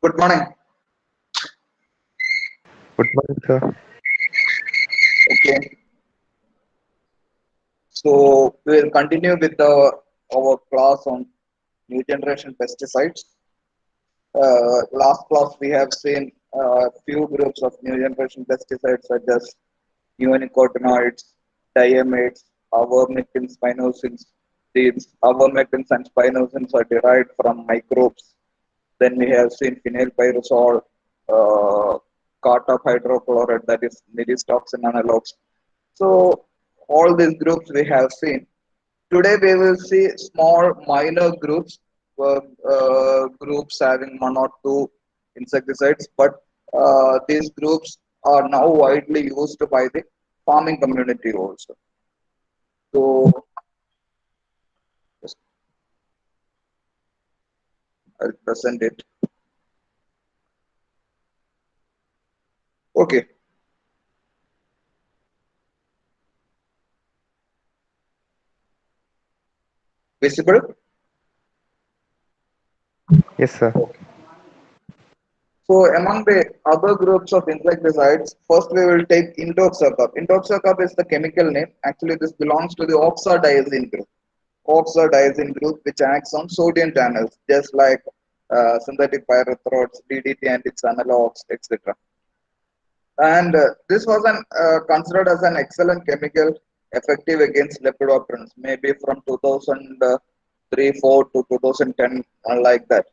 Good morning. Good morning, sir. Okay, so we'll continue with our class on new generation pesticides. Last class we have seen a few groups of new generation pesticides such as neonicotinoids, diamides, avermectins, spinosins. These avermectins and spinosins are derived from microbes. Then we have seen phenylpyrrosol, uh, cartop hydrochloride, that is niristoxin analogs. So all these groups we have seen. Today we will see small minor groups, groups having one or two insecticides, but these groups are now widely used by the farming community also. So just I'll present it. Okay, visible. Yes, sir. Okay. So among the other groups of insecticides, first we will take indoxacarb. Indoxacarb is the chemical name. Actually, this belongs to the oxadiazine group. Oxadiazine group, which acts on sodium channels, just like synthetic pyrethroids, DDT and its analogs, etc. And this was considered as an excellent chemical, effective against lepidopterans, maybe from 2003, 4 to 2010, like that.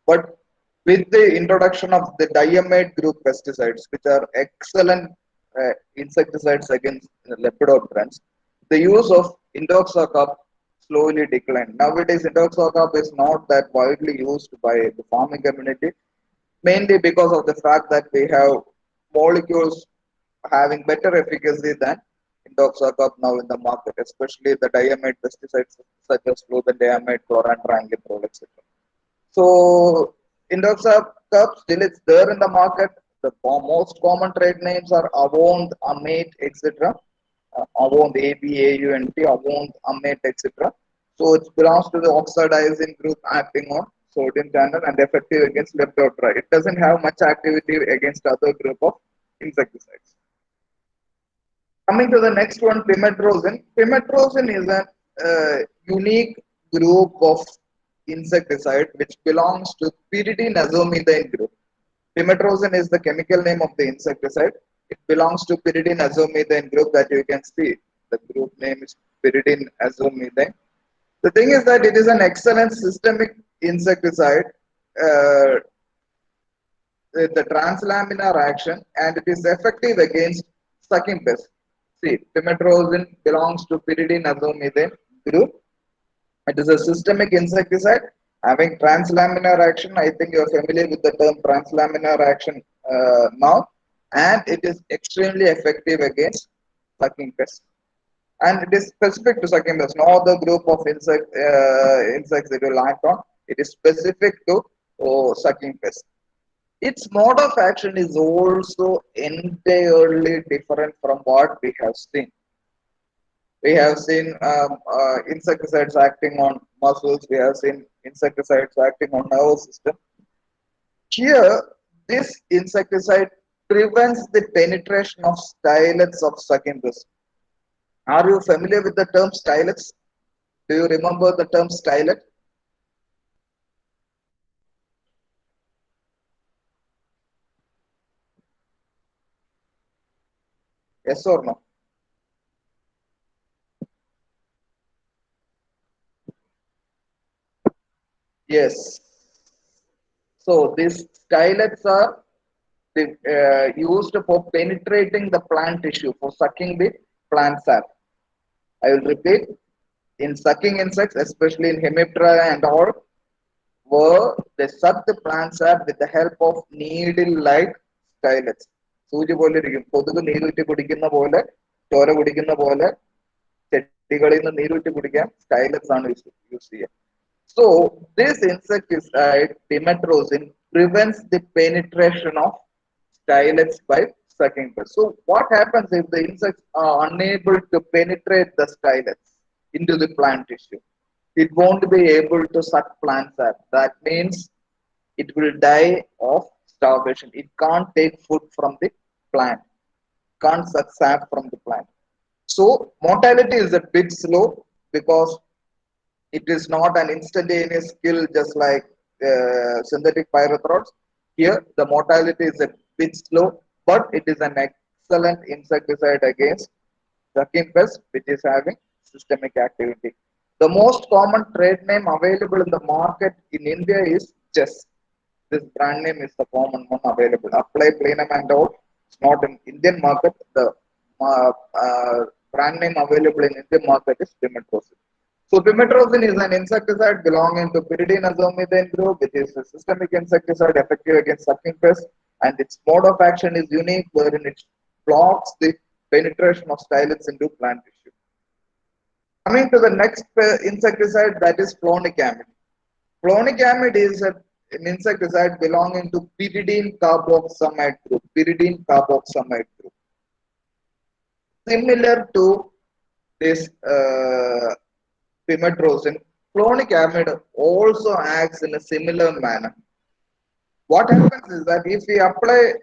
But with the introduction of the diamide group pesticides, which are excellent insecticides against lepidopterans, the use of indoxacarb slowly declined. Nowadays, indoxacarb is not that widely used by the farming community, mainly because of the fact that we have molecules having better efficacy than indoxacarb now in the market, especially the diamide pesticides such as flubendiamide, chlorantraniliprole, etc. So indoxacarb still it's there in the market. The most common trade names are Avond, Amit, etc. Avond, ABAUNT, Avond, Amit, etc. So it belongs to the oxidizing group acting on sodium channel and effective against Lepidoptera. It doesn't have much activity against other group of insecticides. Coming to the next one, pimetrozin. Pimetrozin is a unique group of insecticide which belongs to pyridinazomethane group. Pimetrozin is the chemical name of the insecticide. It belongs to pyridinazomethane group that you can see. The group name is pyridinazomethane. The thing is that it is an excellent systemic insecticide uh, with the translaminar action, and it is effective against sucking pests. See, pimetrozin belongs to pyridinazomethane group. It is a systemic insecticide having translaminar action. I think you are familiar with the term translaminar action now, and it is extremely effective against sucking pests. And it is specific to sucking pests. No other group of insects it will act on. It is specific to sucking pests. Its mode of action is also entirely different from what we have seen. We have seen insecticides acting on muscles. We have seen insecticides acting on nervous system. Here, this insecticide prevents the penetration of stylets of succubus. Are you familiar with the term stylets? Do you remember the term stylet? Yes or no? Yes. So these stylets are used for penetrating the plant tissue, for sucking the plant sap. I will repeat, in sucking insects, especially in Hemiptera and all, where they suck the plant sap with the help of needle-like stylets. സൂചി പോലെ ഇരിക്കും, കൊതുക് നീരൂറ്റി കുടിക്കുന്ന പോലെ, ചോര കുടിക്കുന്ന പോലെ ചെടികളിൽ നിന്ന് നീരൂറ്റി കുടിക്കാൻ stylets ആണ് യൂസ് ചെയ്യുക. So this insecticide pimetrozin prevents the penetration of stylets by sucking pests. So what happens if the insects are unable to penetrate the stylets into the plant tissue? It won't be able to suck plant sap. That means it will die of starvation. It can't take food from the plant, can't suck sap from the plant. So mortality is a bit slow because it is not an instantaneous kill just like synthetic pyrethroids. Here the mortality is a bit slow, but it is an excellent insecticide against sucking pest which is having systemic activity. The most common trade name available in the market in India is Chess. This brand name is the common one available. Apply Plenum and all. It's not in Indian market. The uh, uh, brand name available in Indian market is Pimetrozin. So pimetrozin is an insecticide belonging to pyridinazomethane group, which is a systemic insecticide effective against sucking pests, and its mode of action is unique, wherein it blocks the penetration of stylets into plant tissue. Coming to the next insecticide, that is flunicamid. Flunicamid is an insecticide belonging to pyridine carboxamide group. Pyridine carboxamide group. Similar to this pimetrozin, flunicamid also acts in a similar manner. What happens is that if we apply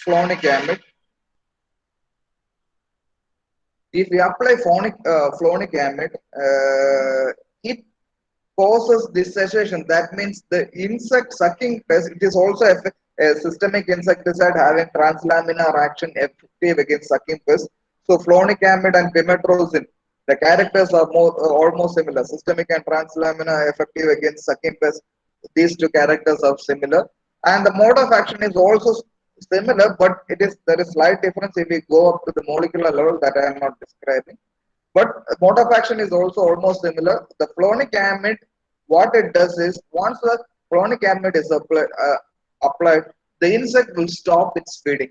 flunicamid, if we apply flunicamid, it causes this cessation. That means the insect sucking pest, it is also a systemic insecticide having translaminar action effective against sucking pests. So flunicamid and pimetrozin, the characters are almost similar. Systemic and translaminar effective against sucking pests. These two characters are similar, and the mode of action is also similar, but there is slight difference if we go up to the molecular level that I am not describing. But mode of action is also almost similar. The flunicamid, what it does is once the flunicamid is applied, the insect will stop its feeding,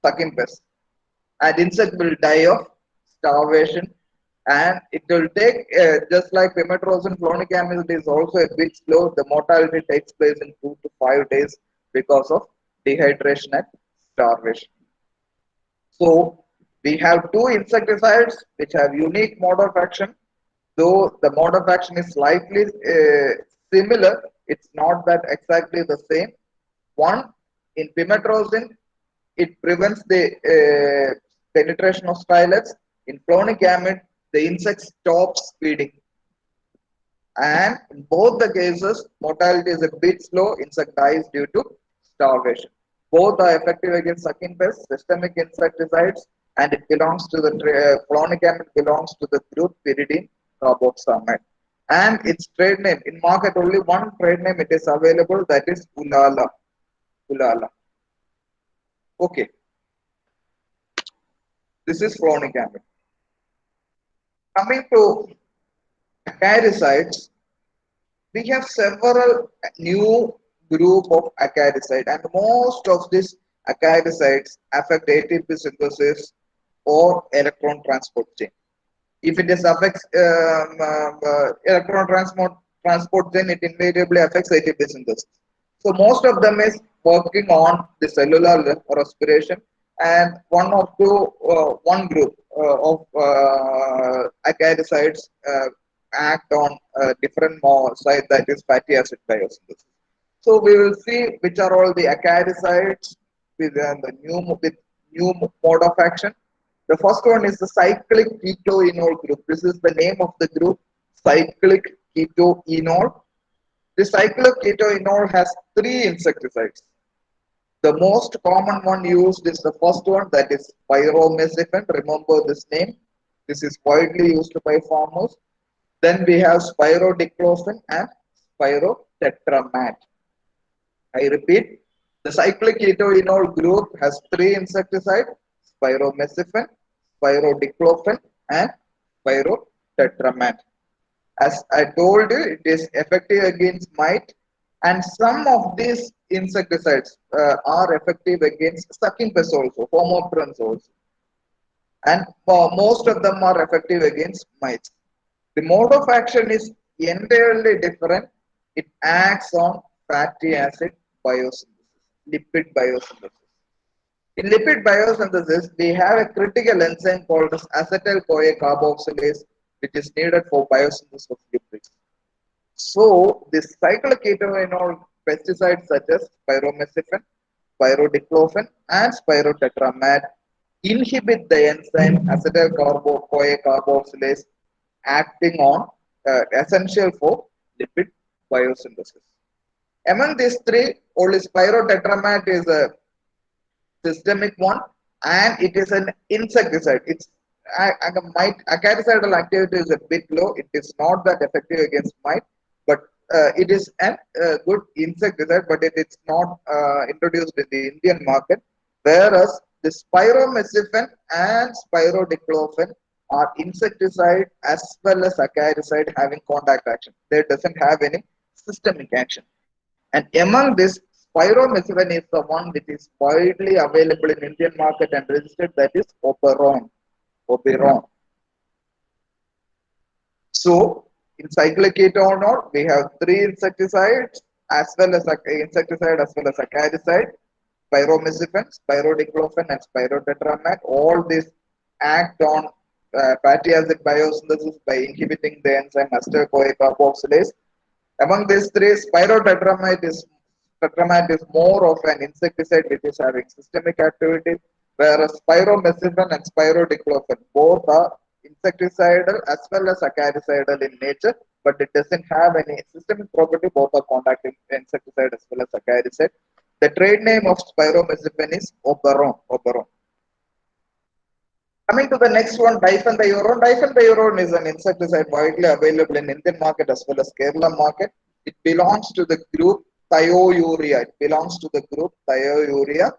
sucking pest, and insect will die of starvation. And it will take just like pimetrozin, flunicamid is also a bit slow. The mortality takes place in 2 to 5 days because of dehydration and starvation. So we have two insecticides which have unique mode of action. Though the mode of action is slightly similar, it's not that exactly the same. One, in pimetrozin, it prevents the penetration of stylets. In flunicamid, the insect stops feeding. And in both the cases, mortality is a bit slow. Insect dies due to starvation. Both are effective against sucking pests, systemic insecticides, and it belongs to the flunicamid belongs to the group pyridine carboxamide. And its trade name in market only one trade name it is available, that is Ulala. Ulala. Okay, this is flunicamid. Coming to acaricides, we have several new group of acaricide, and most of these acaricides affect ATP synthesis or electron transport chain. If it is affects electron transport chain, it invariably affects ATP synthesis. So most of them is working on the cellular respiration, and one group of acaricides act on different side, that is fatty acid biosynthesis. So we will see which are all the acaricides with the new mode of action. The first one is the cyclic ketoenol group. This is the name of the group, cyclic ketoenol. The cyclic ketoenol has three insecticides. The most common one used is the first one, that is pyromesifen. Remember this name. This is widely used by farmers. Then we have spirodiclofen and spirotetramat. I repeat, the cyclic ketoenol group has three insecticides: spiromesifen, spirodiclofen, and spirotetramat. As I told you, it is effective against mite, and some of these insecticides are effective against sucking pests also, homopterans also, and most of them are effective against mites. The mode of action is entirely different. It acts on fatty acid biosynthesis, lipid biosynthesis. In lipid biosynthesis, we have a critical enzyme called as acetyl-CoA carboxylase, which is needed for biosynthesis of lipids. So, this cyclic ketoenol pesticides such as pyromethylene, pyrodiclofen, and spirotetramate inhibit the enzyme acetyl-CoA carboxylase acting on essential for lipid biosynthesis. Among these three, only spirotetramate is a systemic one, and it is an insecticide. It's mite acariciidal activity is a bit low. It is not that effective against mite, but it is a good insecticide, but it is not introduced in the Indian market. Whereas the spiromesifen and spirodiclofen are insecticide as well as acaricide having contact action. They doesn't have any systemic action. And among this, spiromesifen is the one which is widely available in Indian market and registered, that is Oberon. Oberon. So in cyclic ketonol, we have three insecticides as well as insecticide as well as acaricide, pyromesifen, spirodiclofen, and spirotetramate. All these act on fatty acid biosynthesis by inhibiting the enzyme acetyl-CoA carboxylase. Among these three, spirotetramate is more of an insecticide which is having systemic activity, whereas spiromesifen and spirodiclofen both are insecticidal as well as acaricidal in nature, but it doesn't have any systemic property. Both are contact insecticide as well as acaricide. The trade name of spiromesifen is Oberon. Oberon. Coming to the next one, diphenthioron. Diphenthioron is an insecticide widely available in Indian market as well as Kerala market. It belongs to the group Thiourea. It belongs to the group Thiourea.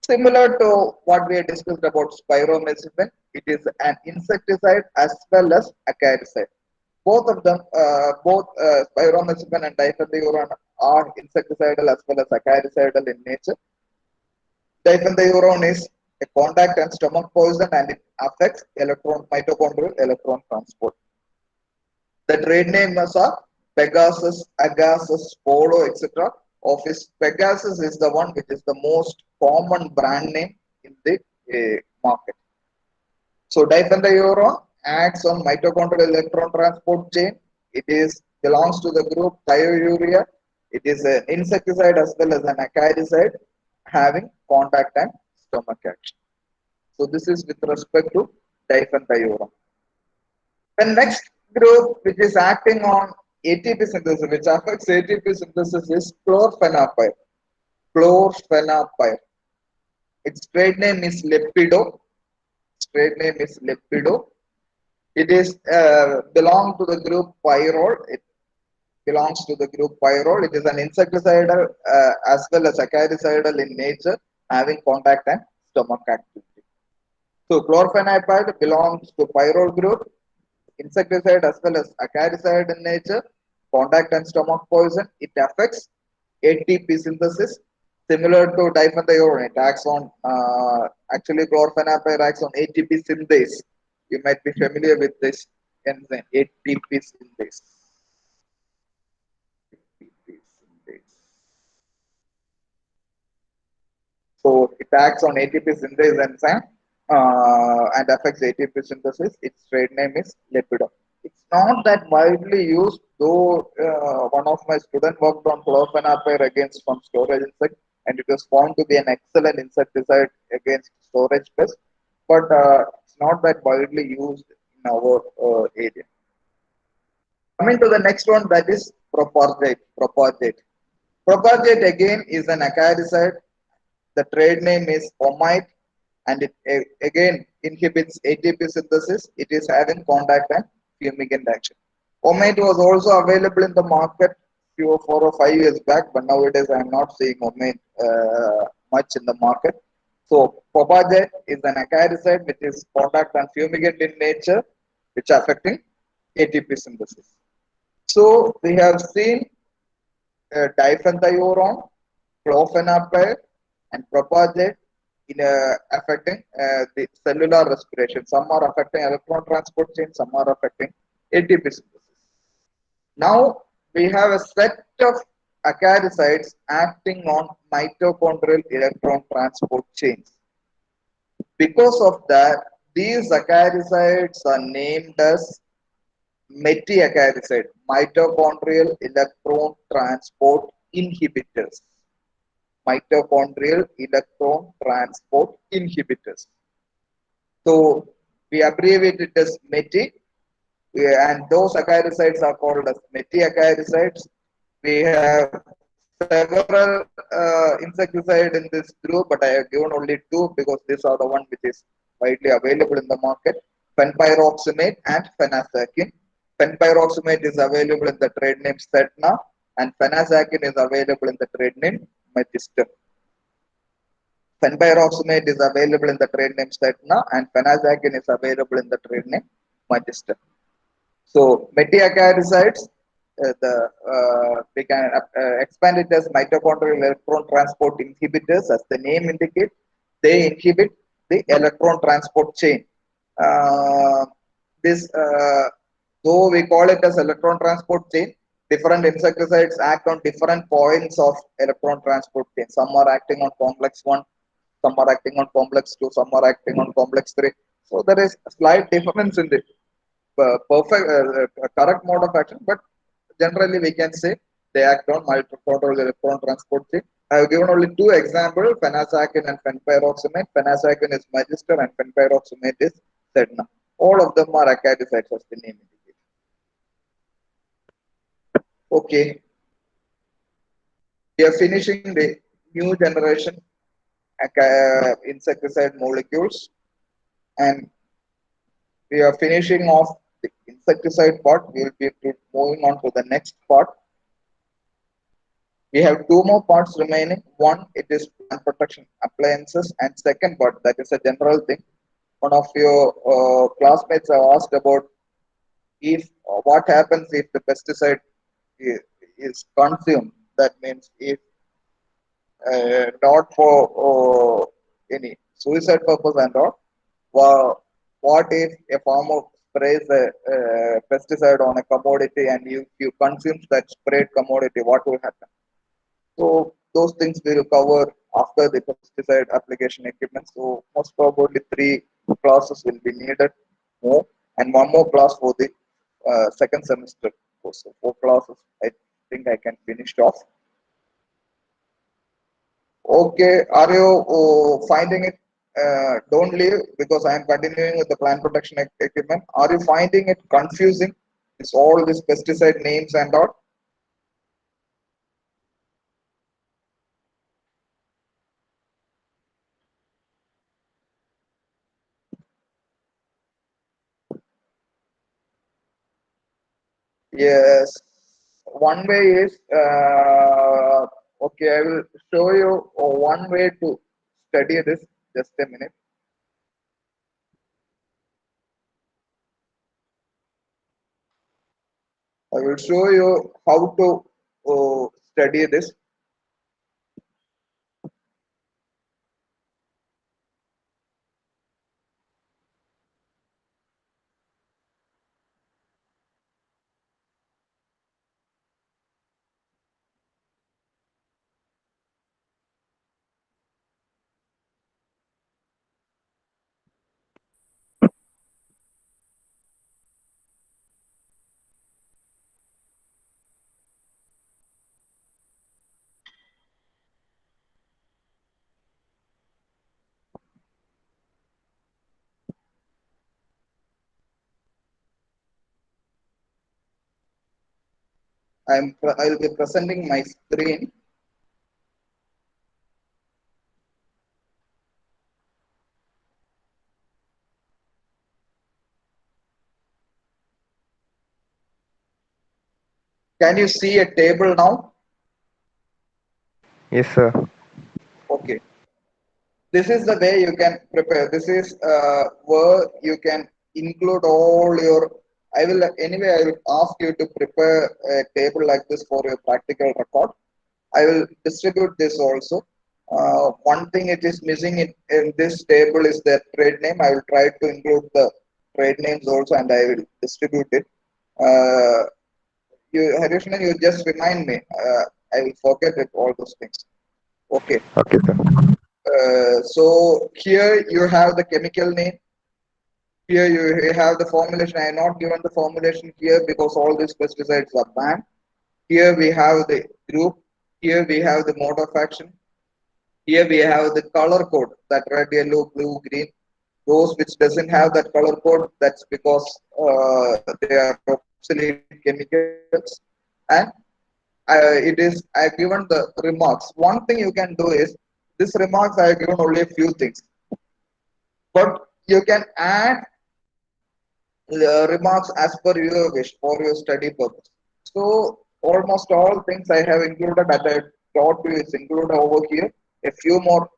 Similar to what we discussed about spiromesifen, it is an insecticide as well as acaricide. Both of them, both spiromesifen and diphenthioron are insecticidal as well as acaricidal in nature. Diphenthioron is a contact and stomach poison, and it affects mitochondrial electron transport. The trade names are Pegasus, Agasus, Polo, etc. Office Pegasus is the one which is the most common brand name in the market. So diphenthioron acts on mitochondrial electron transport chain. It is belongs to the group Thiourea. It is an insecticide as well as an acaricide having contact and stomach action. So this is with respect to diphenthioron. The next group which is acting on ATP synthesis, which affects ATP synthesis, is chlorpheniapyr. Chlorpheniapyr. Its trade name is Lepido. Its trade name is Lepido. It is belong to the group Pyrrole. It belongs to the group Pyrrole. It is an insecticidal as well as acaricidal in nature, having contact and stomach activity. So chlorpheniapyr belongs to Pyrrole group, insecticide as well as acaricide in nature, contact and stomach poison. It affects ATP synthesis. Similar to diphenthioron, it acts on actually chlorpheniapyr acts on ATP synthase. You might be familiar with this enzyme, ATP synthase. So it acts on ATP synthase enzyme and affects ATP synthesis. Its trade name is Lepido. It's not that widely used, though one of my students worked on chlorpheniapyr against from storage insect, and it was found to be an excellent insecticide against storage pests, but it's not that widely used in our area. Coming to the next one, that is propagate. Propagate again is an acaricide. The trade name is Omite, and it again inhibits ATP synthesis. It is having contact and fumigant action. Omite was also available in the market 4 or 5 years back, but nowadays I am not seeing Omite much in the market. So propagate is an acaricide which is contact and fumigant in nature, which are affecting ATP synthesis. So we have seen diphenthioron, chlorpheniapyr, and propagate in affecting the cellular respiration. Some are affecting electron transport chain, some are affecting ATP synthesis. Now we have a set of acaricides acting on mitochondrial electron transport chains. Because of that, these acaricides are named as metacaricide, mitochondrial electron transport inhibitors. Mitochondrial electron transport inhibitors. So we abbreviate it as METI, and those acaricides are called as metiacaricides. We have several insecticide in this group, but I have given only two because these are the one which is widely available in the market. Fenpyroxamate and phenazakine. Fenpyroxamate is available in the trade name Sedna, and phenazakine is available in the trade name Magister. Fenpyroxamate is available in the trade name Sedna, and phenazakine is available in the trade name Magister. So metiacaricides, we can expand it as mitochondrial electron transport inhibitors, as the name indicates. They inhibit the electron transport chain. Uh, this, though we call it as electron transport chain, different insecticides act on different points of electron transport chain. Some are acting on complex 1, some are acting on complex 2, some are acting on complex 3. So there is a slight difference in the perfect correct mode of action, but generally we can say they act on mitochondrial electron transport chain. I have given only two examples: phenazakine and fenpyroxamate. Phenazakine is Magister and fenpyroxamate is Sedna. All of them are acaricides, as the name indicates. Okay, we are finishing the new generation insecticide molecules, and we are finishing off the insecticide part. We will be moving on to the next part. We have two more parts remaining. One, it is plant protection appliances, and second part, that is a general thing. One of your classmates have asked about if what happens if the pesticide is consumed. That means if not for any suicide purpose and all. What if a farmer sprays a pesticide on a commodity and you consume that sprayed commodity? What will happen? So those things we will cover after the pesticide application equipment. So most probably 3 classes will be needed more, and one more class for the second semester. So 4 classes. I think I can finish off. Okay, are you finding it? Don't leave because I am continuing with the plant protection equipment. Are you finding it confusing? Is all these pesticide names and all? Yes. One way is okay. I will show you one way to study this. Just a minute. I will show you how to study this. I will be presenting my screen. Can you see a table now? Yes, sir. Okay. This is the way you can prepare. This is where you can include all your. I will ask you to prepare a table like this for your practical record. I will distribute this also. One thing it is missing in this table is the trade name. I will try to include the trade names also, and I will distribute it. Harishnan, you just remind me. I will forget it, all those things. Okay. Okay, sir. So here you have the chemical name. Here you have the formulation. I have not given the formulation here because all these pesticides are banned. Here we have the group. Here we have the mode of action. Here we have the color code, that red, yellow, blue, green. Those which doesn't have that color code, that's because they are obsolete chemicals. And it is I have given the remarks. One thing you can do is this remarks I have given only a few things, but you can add remarks as per your wish for your study purpose. So almost all things I have included that I taught you is included over here. A few more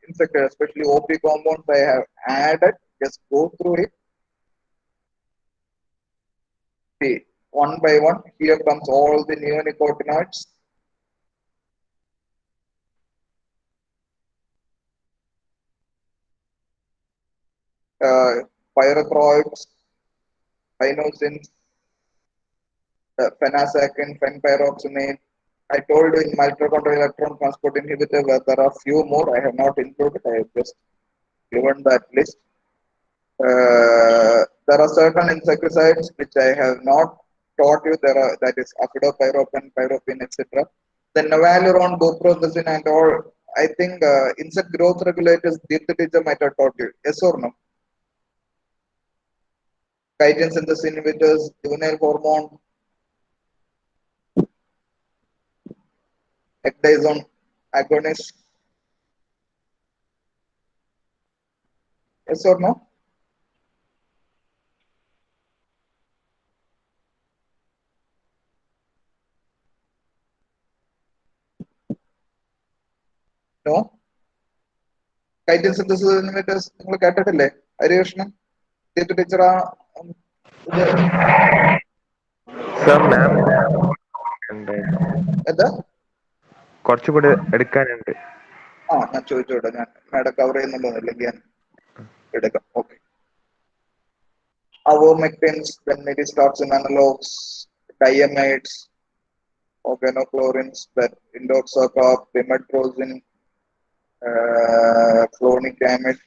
insects, especially OP compounds, I have added. Just go through it. See, one by one. Here comes all the neonicotinoids. Uh, Pyrethroids, inosins, phenazine, fenpyroxenate. I told you in mitochondrial electron transport inhibitor where there are few more. I have not included. I have just given that list. There are certain insecticides which I have not taught you. There are that is apidopyropin, pyropin, etc. Then navaluron, doprocin, and all. I think insect growth regulators. Deepthi teacher might have taught you. Yes or no? Chitin synthesis inhibitors, juvenile hormone, ecdysone agonist. Yes or no? No. Chitin synthesis inhibitors നിങ്ങൾ കേട്ടിട്ടില്ലേ Harikrishnan Deepthi teacher ആ ഇത് Sir, ma'am, and എന്താ കുറച്ചുകൂടി എടുക്കാനുണ്ട്. ഞാൻ ചോദിച്ചോട്ടെ ഞാൻ madam cover ചെയ്യുന്നുണ്ടോ അല്ലെങ്കിൽ ഞാൻ എടുക്കാം okay അവോമെക്ടിൻസ് then metastatin analogs diamides organochlorines that indoxacarb pimetrozin clonidamide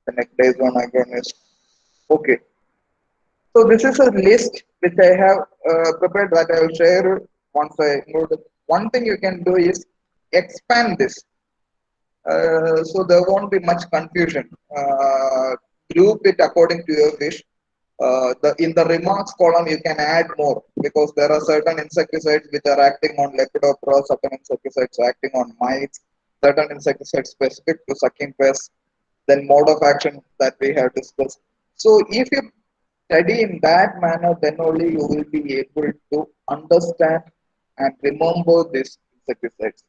the ecdysone agonist okay so this is a list which I have prepared that I will share once I include one thing you can do is expand this. So there won't be much confusion. Group it according to your wish. In the remarks column, you can add more because there are certain insecticides which are acting on Lepidoptera, certain insecticides acting on mites, certain insecticides specific to sucking pests, then mode of action that we have discussed. So if you study in that manner, then only you will be able to understand and remember these insecticides.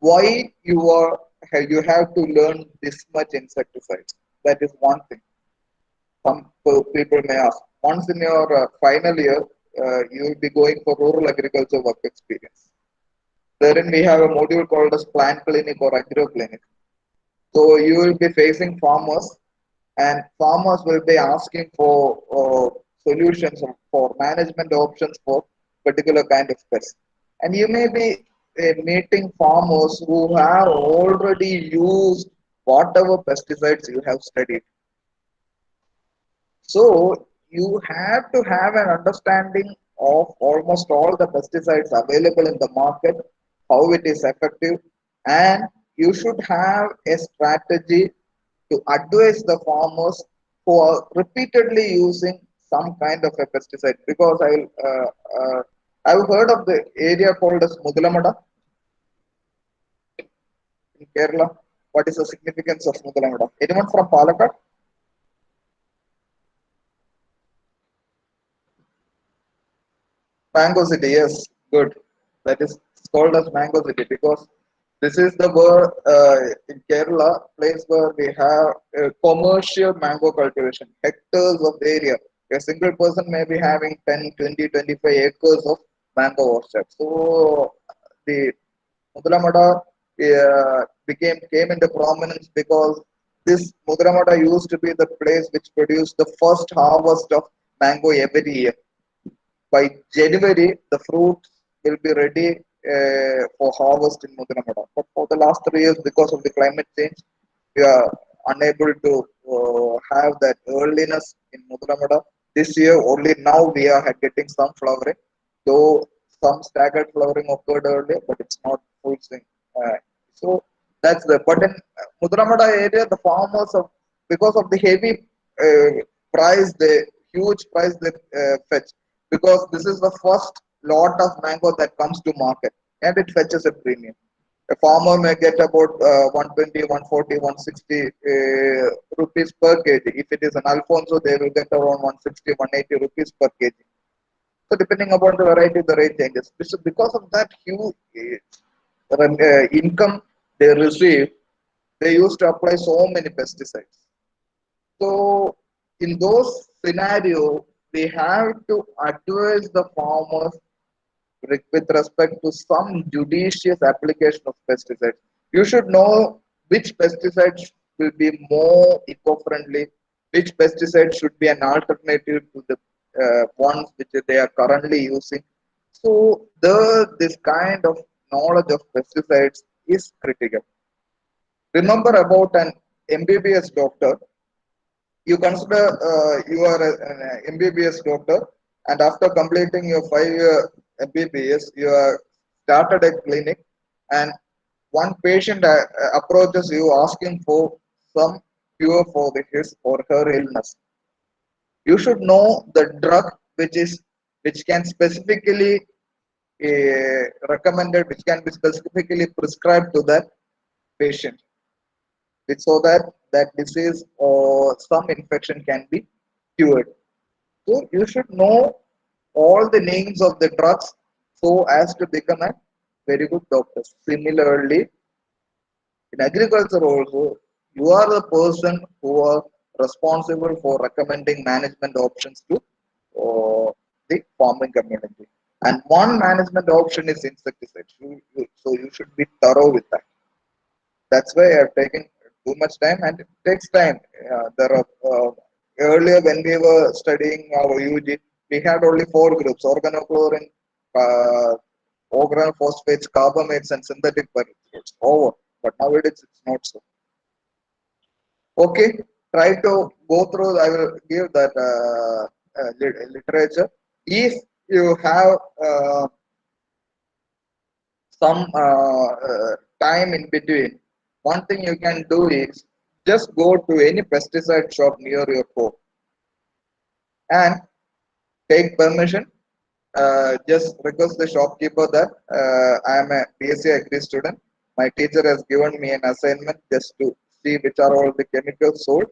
Why you have to learn this much insecticides? That is one thing. Some people may ask. Once in your final year, you will be going for rural agriculture work experience. Therein we have a module called as plant clinic or agro clinic. So you will be facing farmers, and farmers will be asking for solutions for management options for particular kind of pests. And you may be meeting farmers who have already used whatever pesticides you have studied. So you have to have an understanding of almost all the pesticides available in the market, how it is effective, and you should have a strategy to advise the farmers who are repeatedly using some kind of a pesticide. Because I've heard of the area called as Mudalamada in Kerala. What is the significance of Mudalamada? Anyone from Palakkad? Mango City, yes, good. That is called as Mango City because this is the word in Kerala, place where we have commercial mango cultivation, hectares of area. A single person may be having 10, 20, 25 acres of mango orchard. So the Mudalamada came into prominence because this Mudalamada used to be the place which produced the first harvest of mango every year. By January, the fruits will be ready for harvest in Mudalamada. But for the last 3 years, because of the climate change, we are unable to have that earliness in Mudalamada. This year, only now we are getting some flowering. Though some staggered flowering occurred earlier, but it's not full swing. So that's the. But in Mudramada area, the farmers of because of the heavy price, the huge price they fetch, because this is the first lot of mango that comes to market, and it fetches a premium. A farmer may get about 120, 140, 160 rupees per kg. If it is an Alfonso, they will get around 160, 180 rupees per kg. So depending upon the variety, the rate changes. So because of that huge income they receive, they used to apply so many pesticides. So in those scenarios, we have to advise the farmers with respect to some judicious application of pesticides. You should know which pesticides will be more eco-friendly, which pesticide should be an alternative to the ones which they are currently using. So this kind of knowledge of pesticides is critical. Remember about an MBBS doctor. You consider you are an MBBS doctor, and after completing your 5 year MBBS, you are started a clinic, and one patient approaches you asking for some cure for his or her illness. You should know the drug which can specifically recommended, which can be specifically prescribed to that patient, so that that disease or some infection can be cured. So you should know all the names of the drugs so as to become a very good doctor. Similarly, in agriculture also, you are the person who are responsible for recommending management options to the farming community. And one management option is insecticides. So you should be thorough with that. That's why I've taken too much time, and it takes time. There are earlier when we were studying our UG, we had only 4 groups: organochlorine, uh, organophosphates, carbamates, and synthetic pyrethroids. Over, but nowadays it's not so. Okay, try to go through. I will give that literature. If you have some time in between, one thing you can do is just go to any pesticide shop near your home and take permission. Just request the shopkeeper that I am a BSc Agri student. My teacher has given me an assignment just to see which are all the chemicals sold.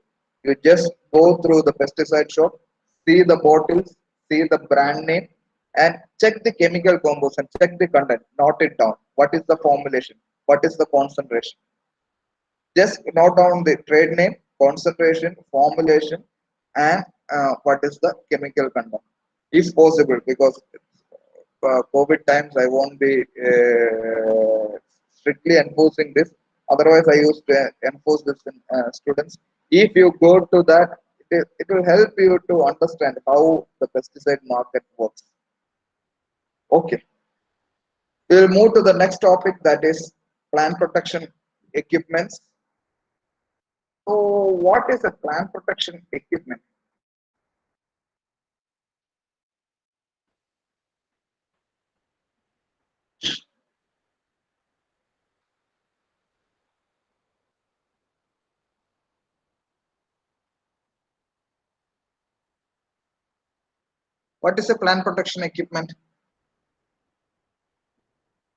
You just go through the pesticide shop, see the bottles, see the brand name, and check the chemical compounds and check the content. Note it down. What is the formulation? What is the concentration? Just note down the trade name, concentration, formulation, and what is the chemical content, if possible, because COVID times I won't be strictly enforcing this. Otherwise, I used to enforce this in students. If you go to that, it will help you to understand how the pesticide market works. Okay, we'll move to the next topic, that is plant protection equipments. So, what is a plant protection equipment? What is a plant protection equipment?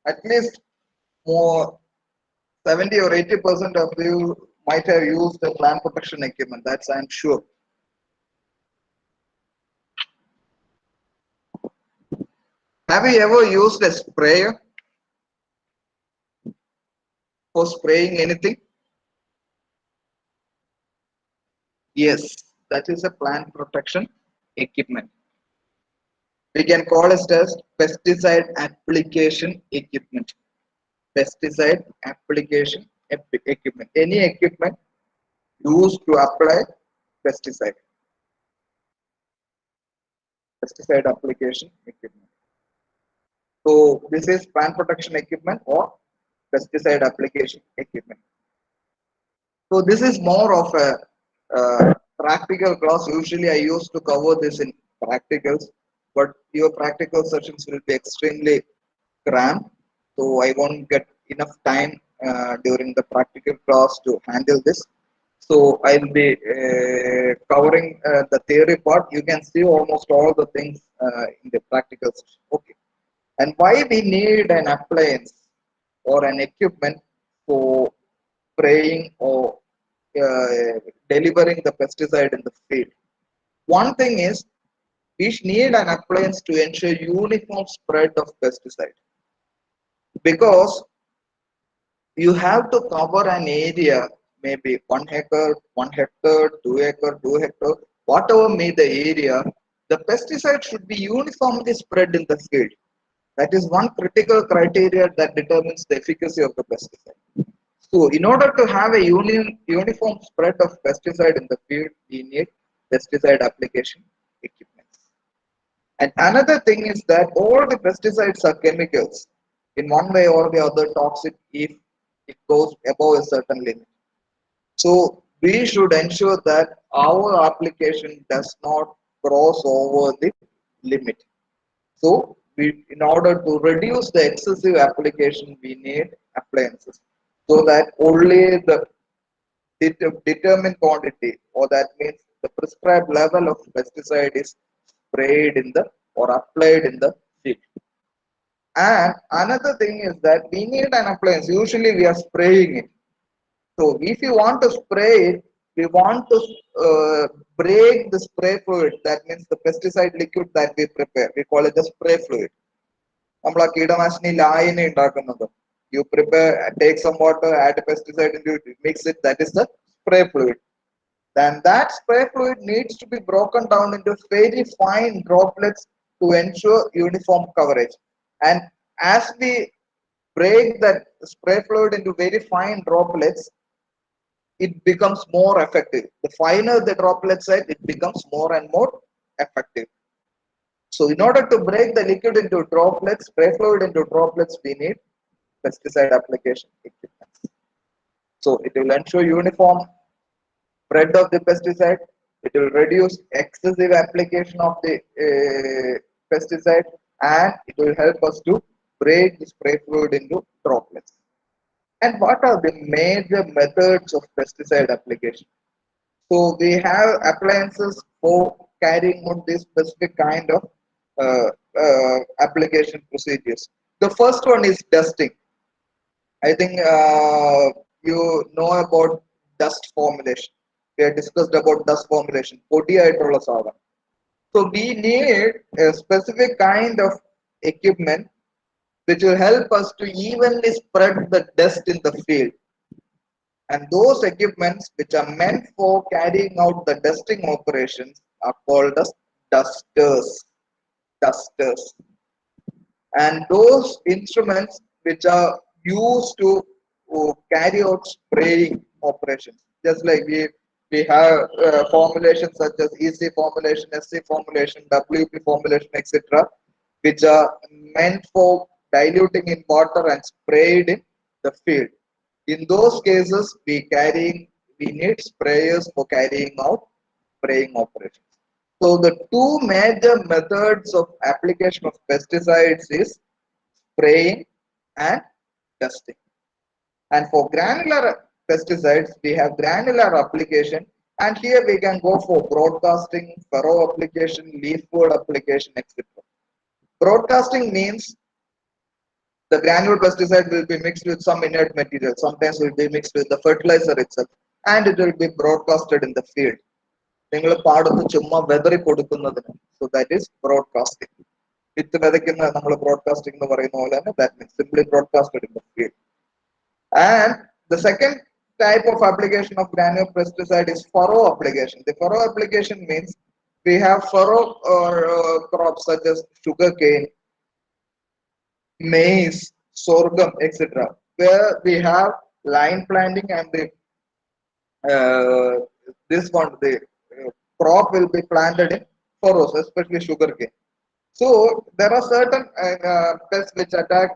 At least more 70 or 80% of you might have used the plant protection equipment. That's I'm sure. Have you ever used a sprayer for spraying anything? Yes, that is a plant protection equipment. We can call it as pesticide application equipment. Pesticide application equipment. Any equipment used to apply pesticide. Pesticide application equipment. So this is plant protection equipment or pesticide application equipment. So this is more of a practical class. Usually I used to cover this in practicals. but your practical sessions will be extremely cramped. So I won't get enough time during the practical class to handle this. So I'll be covering the theory part. You can see almost all the things in the practical session. Okay. And why we need an appliance or an equipment for spraying or delivering the pesticide in the field. One thing is we need an appliance to ensure uniform spread of pesticide because you have to cover an area, maybe 1 acre, 1 hectare, 2 acre, 2 hectare, whatever may the area, the pesticide should be uniformly spread in the field. That is one critical criteria that determines the efficacy of the pesticide. So, in order to have a uniform spread of pesticide in the field, we need pesticide application equipment. And another thing is that all the pesticides are chemicals in one way or the other toxic if it goes above a certain limit. So we should ensure that our application does not cross over the limit. So in order to reduce the excessive application, we need appliances so that only the determined quantity, or that means the prescribed level of pesticide is sprayed in the or applied in the field. And another thing is that we need an appliance. Usually we are spraying it. So if you want to spray it, we want to break the spray fluid. That means the pesticide liquid that we prepare. We call it the spray fluid. നമ്മൾ ആ കീടനാശിനി ലായനി ഉണ്ടാക്കുന്നത്. You prepare, take some water, add a pesticide into it, mix it. That is the spray fluid. Then that spray fluid needs to be broken down into very fine droplets to ensure uniform coverage. And as we break that spray fluid into very fine droplets, it becomes more effective. The finer the droplets are, it becomes more and more effective. So in order to break the liquid into droplets, spray fluid into droplets, we need pesticide application equipment. So it will ensure uniform spread of the pesticide. It will reduce excessive application of the pesticide, and it will help us to break the spray fluid into droplets. And what are the major methods of pesticide application? So we have appliances for carrying out this specific kind of application procedures. The first one is dusting. I think you know about dust formulation. We have discussed about dust formulation. പൊടിയായിട്ടുള്ള സാധനം. So we need a specific kind of equipment which will help us to evenly spread the dust in the field. And those equipments which are meant for carrying out the dusting operations are called as dusters. Dusters. And those instruments which are used to carry out spraying operations, just like we have formulations such as EC formulation, SC formulation, WP formulation, etc., which are meant for diluting in water and sprayed in the field. In those cases, we need sprayers for carrying out spraying operations. So the two major methods of application of pesticides is spraying and dusting. And for granular pesticides, we have granular application, and here we can go for broadcasting, furrow application, leaf fold application, etc. Broadcasting means the granule pesticide will be mixed with some inert material. Sometimes will be mixed with the fertilizer itself, and it will be broadcasted in the field. നിങ്ങൾ പാടത്ത് ചുമ്മാ വെതറി കൊടുക്കുന്നതിന്. So that is broadcasting. വിത്ത് വിതയ്ക്കുന്ന നമ്മൾ broadcasting എന്ന് പറയുന്ന പോലെ തന്നെ that means simply broadcasted in the field. And the second type of application of granule pesticide is furrow application. The furrow application means we have furrow crops such as sugarcane, maize, sorghum, etc., where we have line planting and the crop will be planted in furrows, especially sugarcane. So there are certain pests which attack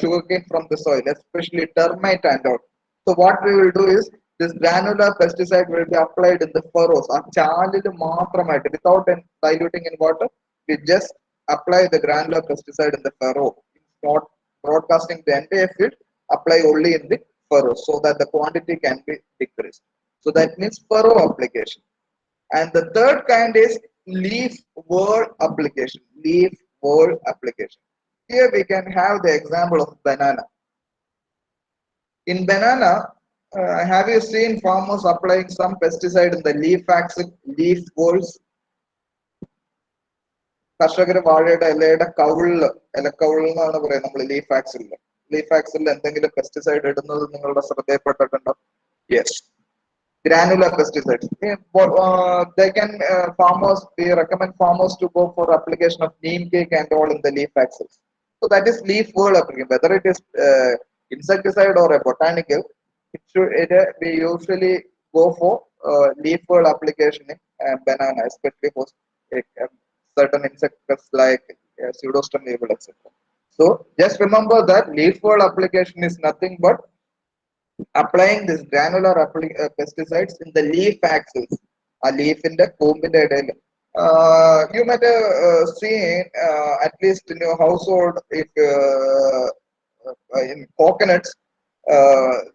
sugarcane from the soil, especially termite and all. So what we will do is this granular pesticide will be applied in the furrows. Without diluting in water, we just apply the granular pesticide in the furrow. It's not broadcasting the entire field, apply only in the furrow so that the quantity can be decreased. So that means furrow application. And the third kind is leaf whorl application. Leaf whorl application. Here we can have the example of banana. In banana, have you seen farmers applying some pesticide in the leaf axis, leaf whorls? കർഷകർ വാഴയുടെ ഇലയുടെ കവിളില് ഇലക്കവിളിൽ എന്നാണ് പറയുന്നത് നമ്മൾ leaf axle എന്തെങ്കിലും pesticide ഇടുന്നത് നിങ്ങളുടെ ശ്രദ്ധയിൽപ്പെട്ടിട്ടുണ്ടോ? Yes, granular pesticides. They can farmers, we recommend farmers to go for application of neem cake and all in the leaf axis. So that is leaf whorl application. Whether it is insecticide or a botanical, we usually go for leaf whorl application in banana, especially for certain insects like pseudostem evil, etc. So just remember that leaf whorl application is nothing but applying this granular pesticides in the leaf axis, a leaf in the comb in the you might have seen at least in your household if in coconuts,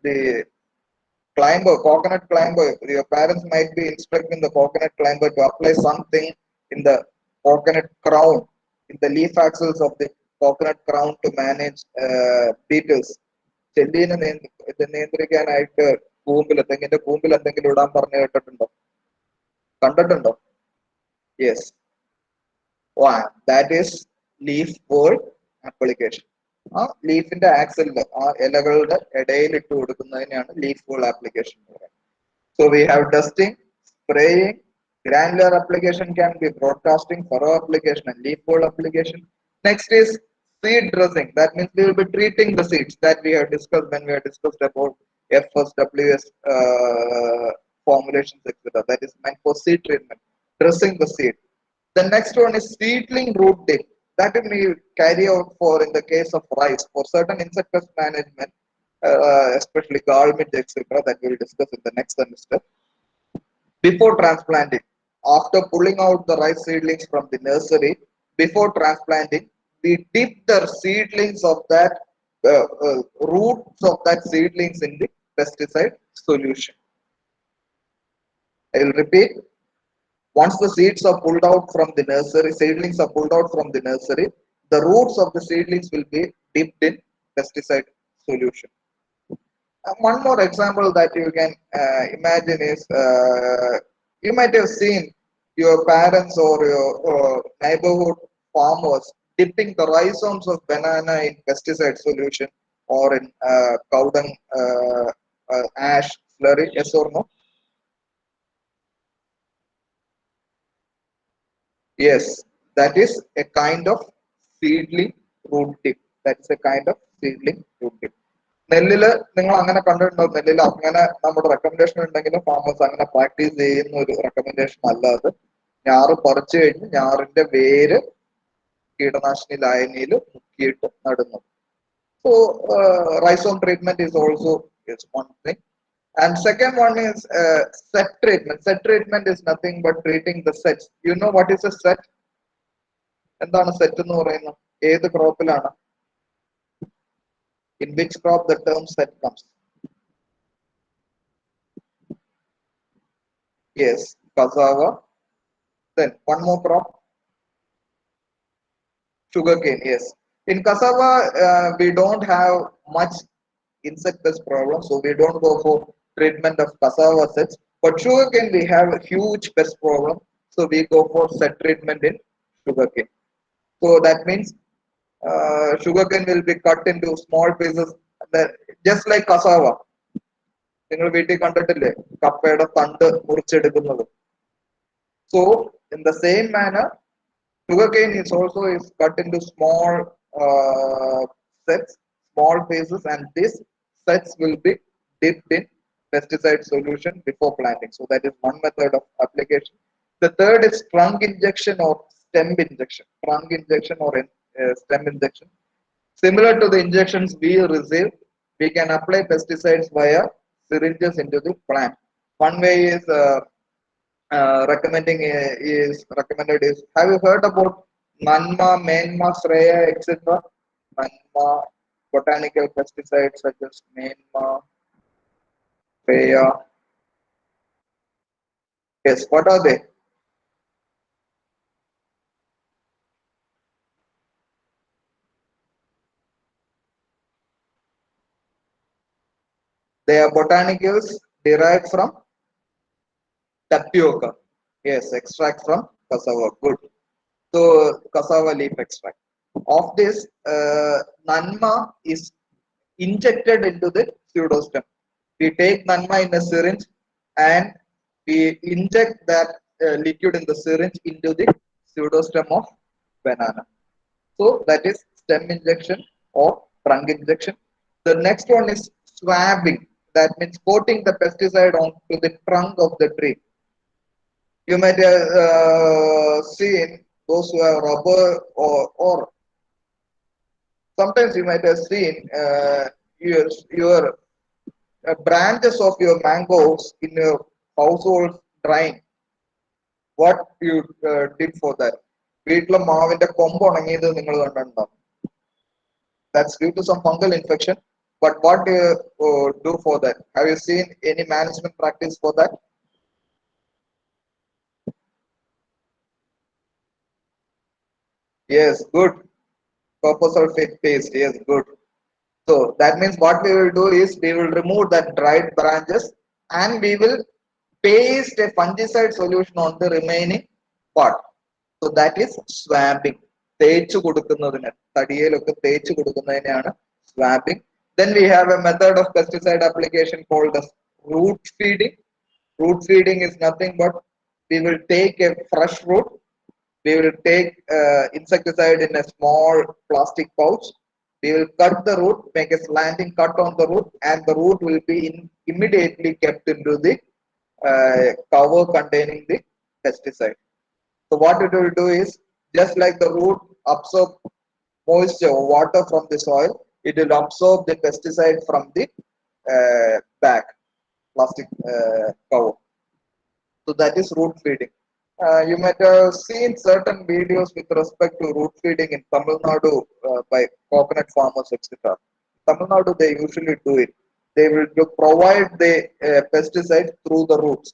the coconut climber, your parents might be instructing the coconut climber to apply something in the coconut crown, in the leaf axis of the coconut crown to manage beetles. ചെല്ലീനെ നിയന്ത്രിക്കാനായിട്ട് തെങ്ങിന്റെ കൂമ്പിൽ എന്തെങ്കിലും ഇടാൻ പറഞ്ഞു കേട്ടിട്ടുണ്ടോ, കണ്ടിട്ടുണ്ടോ? Yes, that is leaf whorl application. ആ ലീഫിന്റെ ആക്സിലില് ആ ഇലകളുടെ ഇടയിൽ ഇട്ട് കൊടുക്കുന്നതിനാണ് ലീഫ് whorl ആപ്ലിക്കേഷൻ എന്ന് പറയുന്നത്. So we have dusting, spraying, granular application can be broadcasting, furrow application and leaf whorl application. Next is seed dressing. That means we will be treating the seeds that we have discussed when we have discussed about FS, WS formulations, etc. That is meant for seed treatment, dressing the seed. The next one is seedling root dip. That we carry out for in the case of rice for certain insect pest management, especially gall midge, etc. That we will discuss in the next semester. Before transplanting, after pulling out the rice seedlings from the nursery, before transplanting, we dip the seedlings of that roots of that seedlings in the pesticide solution. I will repeat. Once the seeds are pulled out from the nursery, seedlings are pulled out from the nursery, the roots of the seedlings will be dipped in pesticide solution. One more example that you can imagine is you might have seen your parents or your neighborhood farmers dipping the rhizomes of banana in pesticide solution or in cow dung ash slurry. Yes or no? Yes, that is a kind of seedling root dip. That is a kind of seedling root dip. നെല്ലില് നിങ്ങൾ അങ്ങനെ കണ്ടിട്ടുണ്ടോ? നെല്ലില് അങ്ങനെ നമ്മുടെ recommendation ഉണ്ടെങ്കിലും farmers അങ്ങനെ practice ചെയ്യുന്ന ഒരു recommendation അല്ലാതെ ഞാറ് പറിച്ചു കഴിഞ്ഞ് ഞാറിന്റെ വേര് കീടനാശിനി ലായനിയിൽ മുക്കിയിട്ട് നടുന്നു. So rhizome treatment is also one thing. And second one is set treatment. Set treatment is nothing but treating the sets. You know what is a set? എന്താണ് സെറ്റ് എന്ന് പറയുന്നത്? ഏത് ക്രോപ്പിലാണ്? In which crop the term set comes? Yes, cassava. Then one more crop. Sugarcane. Yes. In cassava, we don't have much insect pest problem, so we don't go for treatment of cassava sets. But sugarcane, we have a huge pest problem, so we go for set treatment in sugarcane. So that means sugarcane will be cut into small pieces, just like cassava. നിങ്ങൾ വീട്ടിൽ കണ്ടിട്ടില്ലേ കപ്പയുടെ തണ്ട് മുറിച്ചെടുക്കുന്നത്? So in the same manner, sugarcane is also cut into small sets, small pieces, and these sets will be dipped in pesticide solution before planting. So that is one method of application. The third is trunk injection or stem injection. Trunk injection or stem injection. Similar to the injections we receive, we can apply pesticides via syringes into the plant. One way is recommended is, have you heard about Nanma, Menma, Shreya, etc. Nanma, botanical pesticides such as Menma, Shreya. Yes, what are they? They are botanicals derived from tapioca. Yes, extract from cassava. Good. So, cassava leaf extract. Of this, Nanma is injected into the pseudostem. We take Nanma in a syringe and we inject that liquid in the syringe into the pseudostem of banana. So that is stem injection or trunk injection. The next one is swabbing. That means coating the pesticide onto the trunk of the tree. You might have seen those who have rubber or sometimes you might have seen your branches of your mangoes in your household drying. What you did for that? വീട്ടിലെ മാവിന്റെ കൊമ്പ് ഉണങ്ങിയത് നിങ്ങൾ കണ്ടിട്ടുണ്ടോ? That's due to some fungal infection. But what do you do for that? Have you seen any management practice for that? Yes, good. Copper sulfate paste. Yes, good. So that means what we will do is we will remove that dried branches and we will paste a fungicide solution on the remaining part. So that is swabbing. തേച്ചു കൊടുക്കുന്നതിന് തടിയിലൊക്കെ തേച്ചു കൊടുക്കുന്നതിനെയാണ് swabbing. Then we have a method of pesticide application called as root feeding. Root feeding is nothing but we will take a fresh root, we will take insecticide in a small plastic pouch, we will cut the root, make a slanting cut on the root, and the root will be immediately kept into the cover containing the pesticide. So what it will do is, just like the root absorb moisture or water from the soil, it will absorb the pesticide from the bag, plastic cover. So that is root feeding. You might have seen certain videos with respect to root feeding in Tamil Nadu by coconut farmers, etc. Tamil Nadu, they usually do it. They will provide the pesticide through the roots.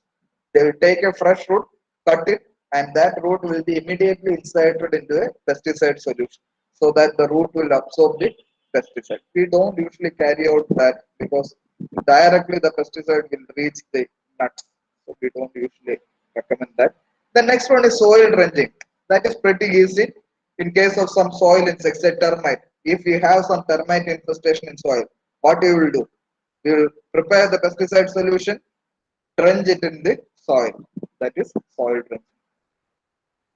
They will take a fresh root, cut it, and that root will be immediately inserted into a pesticide solution so that the root will absorb the pesticide. We don't usually carry out that because directly the pesticide will reach the nuts. So we don't usually recommend that. The next one is soil drenching. That is pretty easy. In case of some soil insects, say termite. If you have some termite infestation in soil, what you will do? You will prepare the pesticide solution, drench it in the soil. That is soil drenching.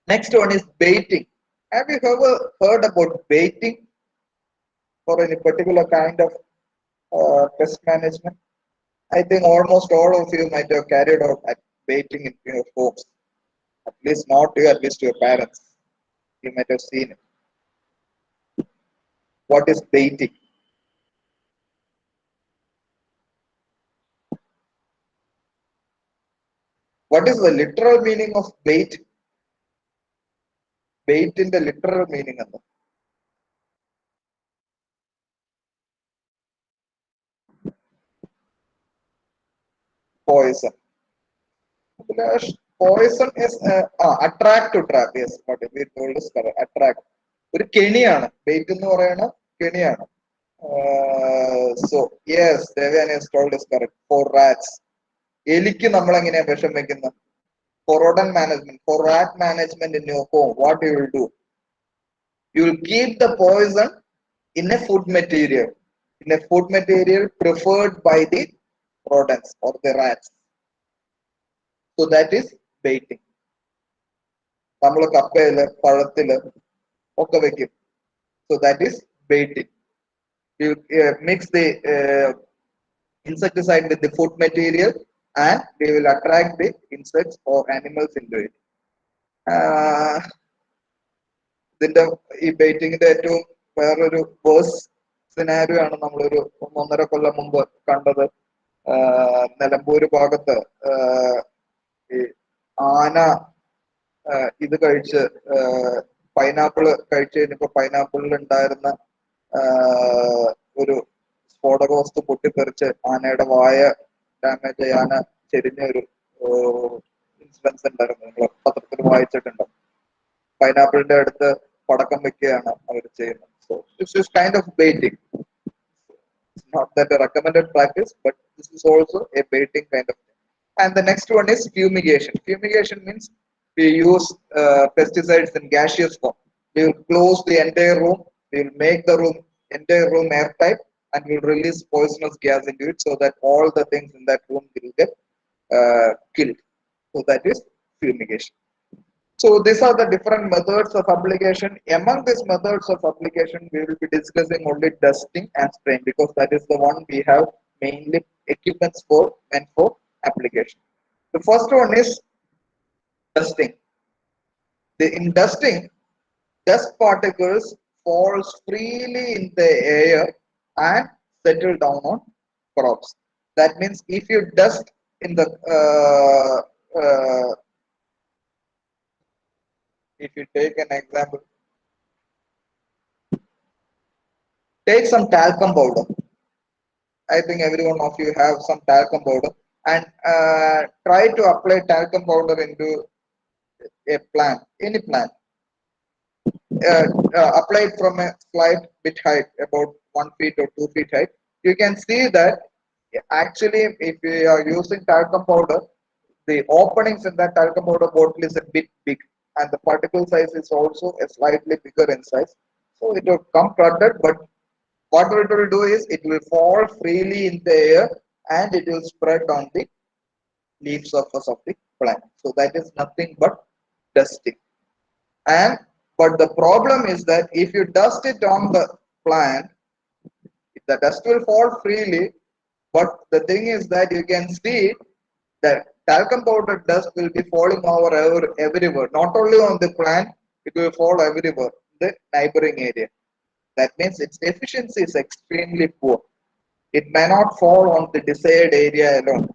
Next one is baiting. Have you ever heard about baiting for any particular kind of pest management? I think almost all of you might have carried out baiting in your homes. At least not you, at least your parents. You might have seen it. What is baiting? What is the literal meaning of bait? Bait in the literal meaning of poison. Poison is attract to trap. Yes, what we told is correct. Attract. ഒരു കെണിയാണ് bait എന്ന് പറയുന്ന കെണിയാണ്. So yes, Devan is told is correct. For rats, എലിക്ക് നമ്മൾ എങ്ങനെയാ വിഷം വെക്കുന്നത്? For rodent management, for rat management in your home, what you will do? You will keep the poison in a food material, preferred by the rodents or the rats. So that is baiting. നമ്മൾ കപ്പയില് പഴത്തില് ഒക്കെ വെക്കും. So that is baiting. You mix the insecticide with the food material and they will attract the insects or animals into it. ഇതിന്റെ ഈ ബെയ്റ്റിങ്ങിന്റെ ഏറ്റവും വേറൊരു verse scenario ആണ് നമ്മളൊരു 1.5 കൊല്ലം മുമ്പ് കണ്ടത്. നിലമ്പൂര് ഭാഗത്ത് ഈ ആന ഇത് കഴിച്ച് പൈനാപ്പിൾ കഴിച്ചു കഴിഞ്ഞപ്പോ പൈനാപ്പിളിൽ ഉണ്ടായിരുന്ന ഒരു സ്ഫോടക വസ്തു പൊട്ടിത്തെറിച്ച് ആനയുടെ വായ ഡാമേജ് ആയി ആന ചെരിഞ്ഞ ഒരു ഇൻസിഡൻസ് ഉണ്ടായിരുന്നു. നിങ്ങൾ പത്രത്തിൽ വായിച്ചിട്ടുണ്ടോ? പൈനാപ്പിളിന്റെ അടുത്ത് പടക്കം വെക്കുകയാണ് അവർ ചെയ്യുന്നത്. So this is kind of baiting. Not that a recommended practice, but this is also a baiting kind of thing. And the next one is fumigation. Fumigation means we use pesticides in gaseous form. We will close the entire room, we will make the entire room airtight, and we will release poisonous gas into it so that all the things in that room will get killed. So that is fumigation. So these are the different methods of application. Among these methods of application, we will be discussing only dusting and spraying, because that is the one we have mainly equipments for and for application. The first one is dusting. In dusting, dust particles falls freely in the air and settle down on crops. That means if you dust in the if you take an example, take some talcum powder. I think every one of you have some talcum powder, and try to apply talcum powder into a plant, any plant. Apply it from a slight bit height, about 1 feet or 2 feet height. You can see that actually, if we are using talcum powder, the openings in that talcum powder bottle is a bit big, and the particle size is also a slightly bigger in size. So it will come flooded, but what it will do is it will fall freely in the air and it will spread on the leaf surface of the plant. So that is nothing but dusting. And but the problem is that if you dust it on the plant, the dust will fall freely. But the thing is that you can see that talcum powder dust will be falling over everywhere. Not only on the plant, it will fall everywhere in the neighboring area. That means its efficiency is extremely poor. It may not fall on the desired area alone.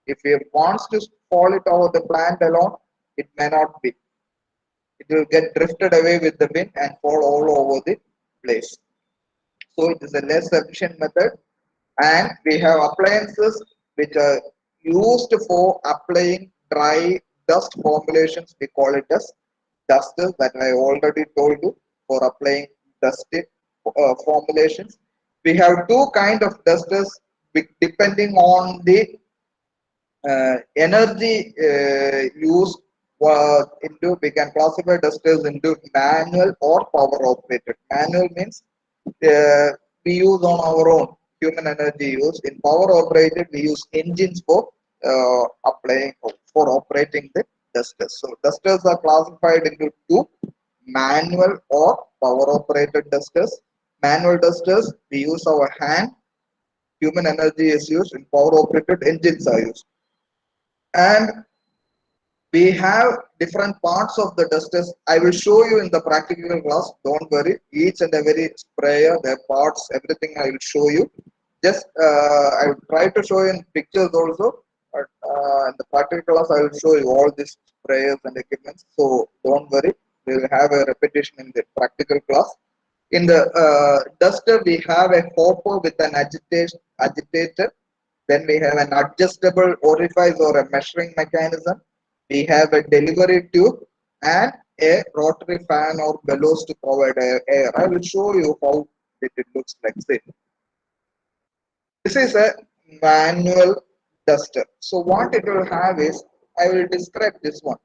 If it wants to fall it over the plant alone, it may not be. It will get drifted away with the wind and fall all over the place. So it is a less efficient method. And we have appliances which are used for applying dry dust formulations. We call it as dusters, that I already told you, for applying dusty formulations. We have two kind of dusters depending on the energy used into. We can classify dusters into manual or power operated. Manual means we use on our own human energy use. In power operated, we use engines for applying, for operating the dusters. So dusters are classified into two: manual or power operated dusters. Manual dusters, we use our hand, human energy is used. In power operated, engines are used. And we have different parts of the dusters. I will show you in the practical class, don't worry. Each and every sprayer, their parts, everything I will show you. Just I will try to show you in pictures also, but in the practical class I will show you all these sprayers and equipments. So don't worry, we will have a repetition in the practical class. In the duster, we have a hopper with an agitator. Then we have an adjustable orifice or a measuring mechanism. We have a delivery tube and a rotary fan or bellows to provide air. I will show you how it looks like. Say, this is a manual duster. So what it will have is, I will describe this one.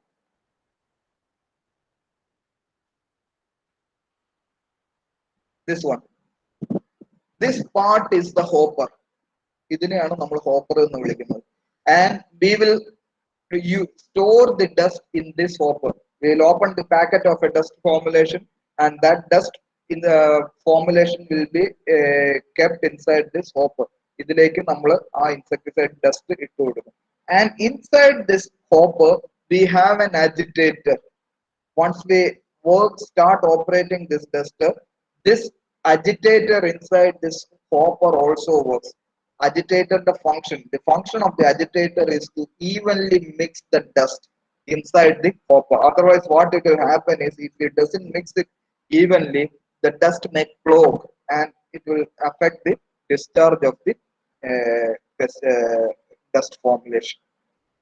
This one. This part is the hopper. ഇതിനെയാണ് നമ്മൾ hopper എന്ന് വിളിക്കുന്നത്. And we will store the dust in this hopper. We will open the packet of a dust formulation, and that dust in the formulation will be kept inside this hopper. ഇതിലേക്ക് നമ്മൾ ആ insecticide dust ഇട്ട് കൊടുക്കും. And inside this hopper, we have an agitator. Once we start operating this duster, this agitator inside this hopper also works. Agitator, the function of the agitator is to evenly mix the dust. inside the hopper. Otherwise, what it will happen is if it doesn't mix it evenly, the dust may clog and it will affect the discharge of the dust formulation.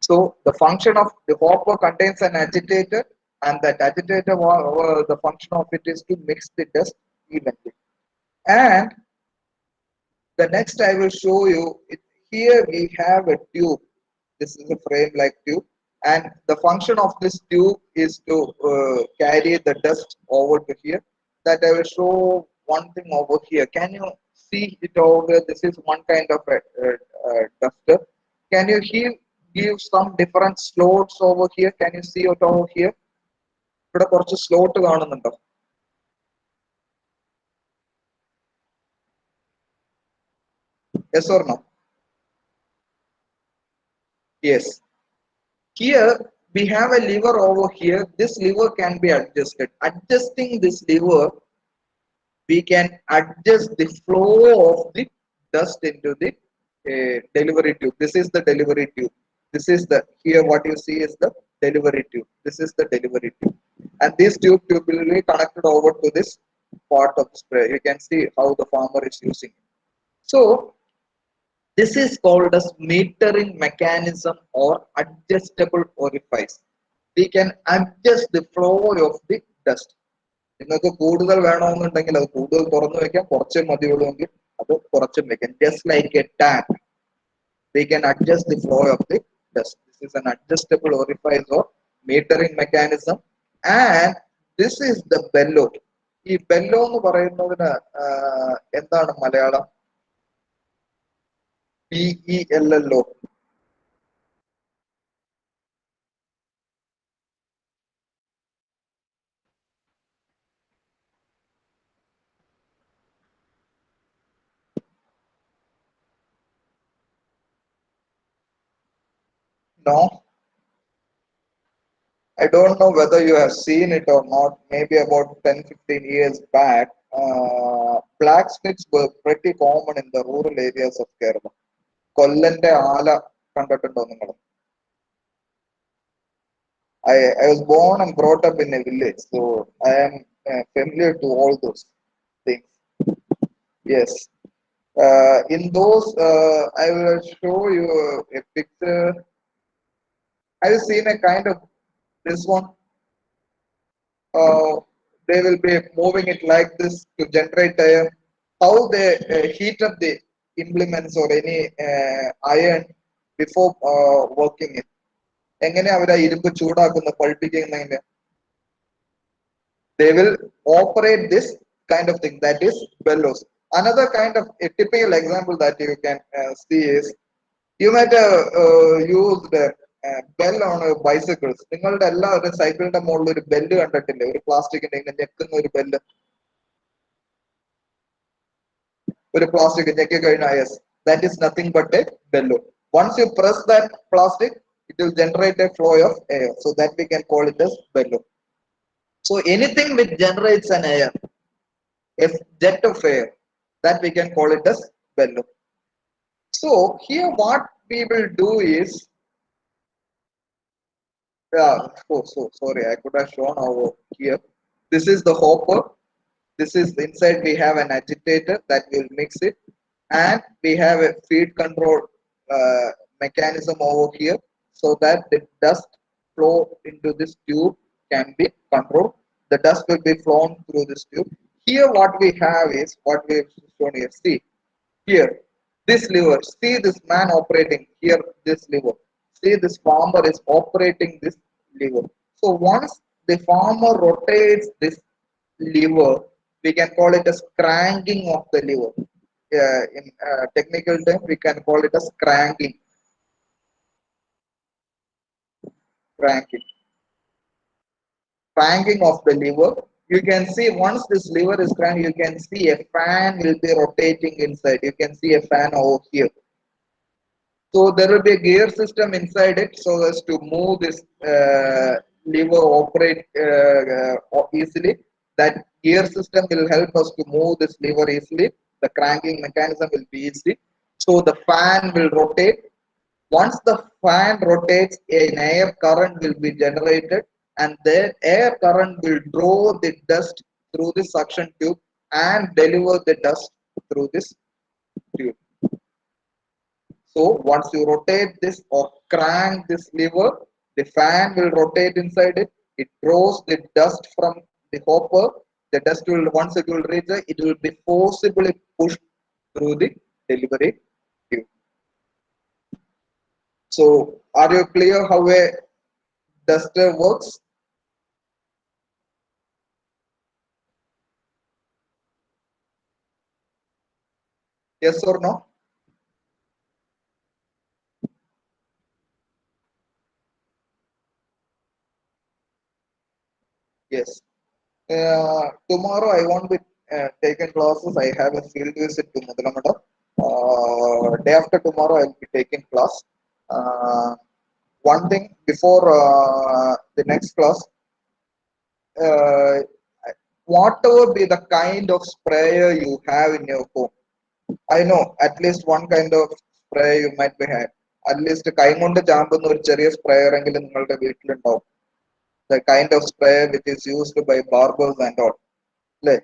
So the function of the hopper contains an agitator, and that agitator, the function of it is to mix the dust evenly. And the next I will show you, here we have a tube. This is a frame like tube, and the function of this tube is to carry the dust over to here. That I will show one thing over here. Can you see it over there? This is one kind of a duster. Can you give some different slots over here? Can you see it over here? ഇവിടെ കുറച്ച് slot കാണുന്നുണ്ടോ? Yes or no? Yes. Here we have a lever over here. This lever can be adjusted. Adjusting this lever, we can adjust the flow of the dust into the delivery tube. This is the delivery tube. This is the, here what you see is the delivery tube. This is the delivery tube. And this tube will be connected over to this part of the spray. You can see how the farmer is using it. So this is called as metering mechanism or adjustable orifice. We can adjust the flow of the dust. നിങ്ങൾക്ക് കൂടുതൽ വേണമെന്നുണ്ടെങ്കിൽ അത് കൂടുതൽ തുറന്നു വെക്കാം, കുറച്ച് മതിയുള്ളൂവെങ്കിൽ അത് കുറച്ചും വെക്കാം. Just like a tap, we can adjust the flow of the dust. This is an adjustable orifice or metering mechanism. And this is the bellow. ഈ bellow എന്ന് പറയുന്നതിന് എന്താണ് Malayalam? BELLO. No, I don't know whether you have seen it or not. Maybe about 10-15 years back, blacksmiths were pretty common in the rural areas of Kerala. കൊല്ലന്റെ ആല കണ്ടിട്ടുണ്ടോ നിങ്ങൾ? I was born and brought up in a village, so I am familiar to all those things. Yes. In those, I will show you a picture. Have you seen a kind of this one? They will be moving it like this to generate air. How they heat up the implements or any iron before working it. എങ്ങനെ അവരാ ഇരുമ്പ് ചൂടാക്കുന്ന പൾപ്പിക്കുന്നതിന്റെ? They will operate this kind of thing, that is bellows. Another kind of a typical example that you can see is you might have used bell on bicycles. നിങ്ങളുടെ എല്ലാവരും സൈക്കിളിന്റെ മുകളിൽ ഒരു bell കണ്ടിട്ടില്ലേ? ഒരു പ്ലാസ്റ്റിക്കിന്റെ ഇങ്ങനെ ഞെക്കുന്ന ഒരു ബെല്ല്, ഒരു പ്ലാസ്റ്റിക് ഞെക്കി കഴിഞ്ഞാൽ yes, that is nothing but a bellow. Once you press that plastic, it will generate a flow of air, so that we can call it as bellow. So anything which generates an air, a jet of air, that we can call it as bellow. So here what we will do is, so sorry, I could have shown over here. This is the hopper. This is inside, we have an agitator that will mix it, and we have a feed control mechanism over here, so that the dust flow into this tube can be controlled. The dust will be flown through this tube. Here what we have is what we have shown here. See here, this lever. See this man operating here, this lever. See this farmer is operating this lever. So once the farmer rotates this lever, we can call it as cranking of the lever. In technical term, we can call it as cranking. Cranking of the lever. You can see once this lever is cranked, you can see a fan will be rotating inside. You can see a fan over here. So there will be a gear system inside it, so as to move this lever operate easily. That gear system will help us to move this lever easily. The cranking mechanism will be easy. So the fan will rotate. Once the fan rotates, an air current will be generated, and that air current will draw the dust through the suction tube and deliver the dust through this tube. So once you rotate this or crank this lever, the fan will rotate inside it. It draws the dust from the hopper. The dust will, once it will reach it will be forcibly pushed through the delivery tube. So are you clear how a duster works? Yes or no? Yes. Tomorrow I won't be taking classes. I have a field visit to Mudalamada. Day after tomorrow I'll be taking class. One thing before the next class, uh, whatever be the kind of sprayer you have in your home, I know at least one kind of sprayer you might be had. At least കൈ കൊണ്ട് ചാമ്പുന്ന ഒരു ചെറിയ sprayer എങ്കിലും നിങ്ങളുടെ വീട്ടിലുണ്ടാവും. The kind of sprayer which is used by barbers and all. അല്ലേ?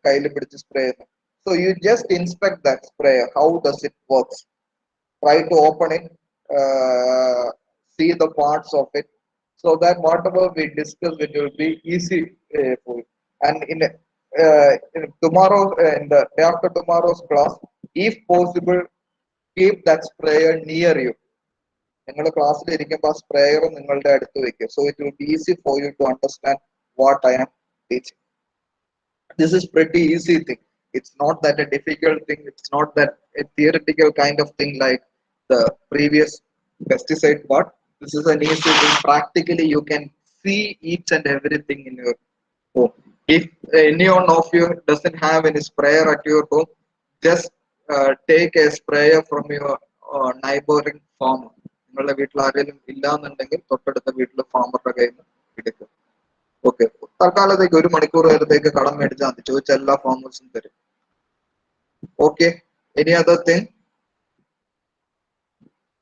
കയ്യിൽ പിടിച്ച് spray ചെയ്യുന്നു. So you just inspect that sprayer. How does it works? Try to open it, see the parts of it, so that whatever we discuss, it will be easy for you. And in tomorrow, in the day after tomorrow's class, if possible, keep that sprayer near you. നിങ്ങളുടെ ക്ലാസ്സിൽ ഇരിക്കുമ്പോൾ ആ sprayer നിങ്ങളുടെ അടുത്ത് വെക്കുക. So it will be easy for you to understand what I am teaching. This is pretty easy thing. It's not that a difficult thing. It's not that a theoretical kind of thing like the previous pesticide part. This is an easy thing. Practically you can see each and everything in your home. If anyone of you doesn't have any sprayer at your home, just take a sprayer from your neighboring farmer. നിങ്ങളുടെ വീട്ടിൽ ആരെങ്കിലും ഇല്ലാന്നുണ്ടെങ്കിൽ തൊട്ടടുത്ത വീട്ടിലെ ഫാമറുടെ കയ്യിൽ നിന്ന് എടുക്കുക. Okay, തൽക്കാലത്തേക്ക് 1 മണിക്കൂർ നേരത്തേക്ക് കടം മേടിച്ചാൽ മതി, ചോദിച്ച എല്ലാ ഫോർമുലസും തരും. Okay, any other thing?